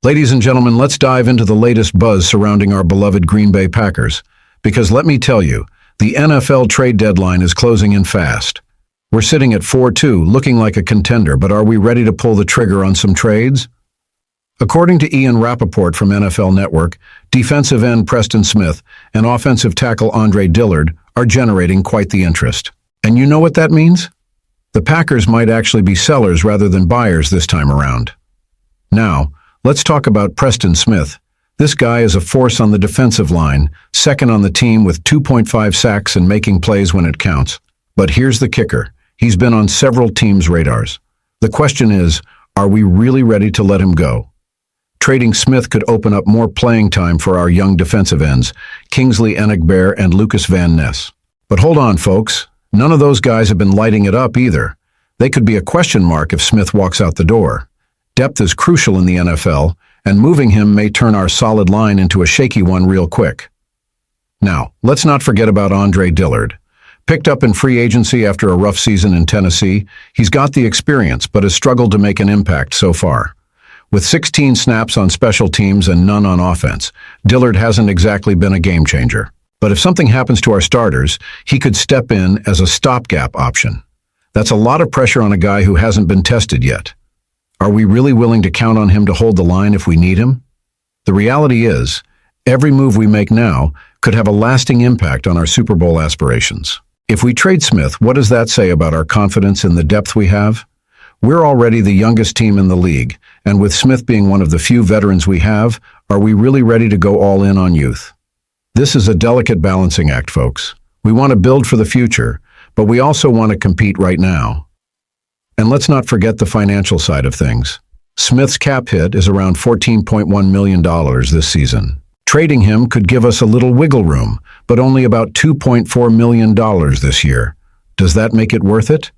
Ladies and gentlemen, let's dive into the latest buzz surrounding our beloved Green Bay Packers. Because let me tell you, the NFL trade deadline is closing in fast. We're sitting at 4-2, looking like a contender, but are we ready to pull the trigger on some trades? According to Ian Rappaport from NFL Network, defensive end Preston Smith and offensive tackle Andre Dillard are generating quite the interest. And you know what that means? The Packers might actually be sellers rather than buyers this time around. Now, let's talk about Preston Smith. This guy is a force on the defensive line, second on the team with 2.5 sacks and making plays when it counts. But here's the kicker. He's been on several teams' radars. The question is, are we really ready to let him go? Trading Smith could open up more playing time for our young defensive ends, Kingsley Enagbare and Lucas Van Ness. But hold on, folks. None of those guys have been lighting it up either. They could be a question mark if Smith walks out the door. Depth is crucial in the NFL, and moving him may turn our solid line into a shaky one real quick. Now, let's not forget about Andre Dillard. Picked up in free agency after a rough season in Tennessee, he's got the experience but has struggled to make an impact so far. With 16 snaps on special teams and none on offense, Dillard hasn't exactly been a game changer. But if something happens to our starters, he could step in as a stopgap option. That's a lot of pressure on a guy who hasn't been tested yet. Are we really willing to count on him to hold the line if we need him? The reality is, every move we make now could have a lasting impact on our Super Bowl aspirations. If we trade Smith, what does that say about our confidence in the depth we have? We're already the youngest team in the league, and with Smith being one of the few veterans we have, are we really ready to go all in on youth? This is a delicate balancing act, folks. We want to build for the future, but we also want to compete right now. And let's not forget the financial side of things. Smith's cap hit is around $14.1 million this season. Trading him could give us a little wiggle room, but only about $2.4 million this year. Does that make it worth it?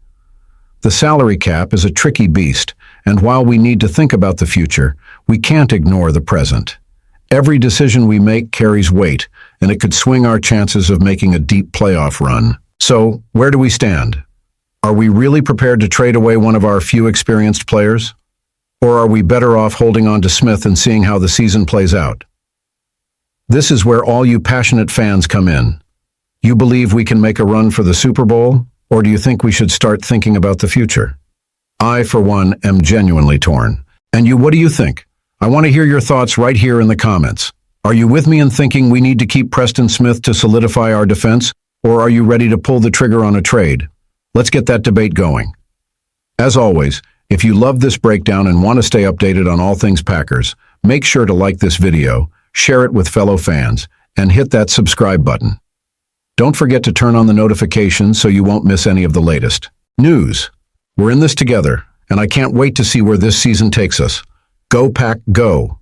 The salary cap is a tricky beast, and while we need to think about the future, we can't ignore the present. Every decision we make carries weight, and it could swing our chances of making a deep playoff run. So, where do we stand? Are we really prepared to trade away one of our few experienced players? Or are we better off holding on to Smith and seeing how the season plays out? This is where all you passionate fans come in. You believe we can make a run for the Super Bowl, or do you think we should start thinking about the future? I, for one, am genuinely torn. And you, what do you think? I want to hear your thoughts right here in the comments. Are you with me in thinking we need to keep Preston Smith to solidify our defense, or are you ready to pull the trigger on a trade? Let's get that debate going. As always, if you love this breakdown and want to stay updated on all things Packers, make sure to like this video, share it with fellow fans, and hit that subscribe button. Don't forget to turn on the notifications so you won't miss any of the latest news. We're in this together, and I can't wait to see where this season takes us. Go Pack, go!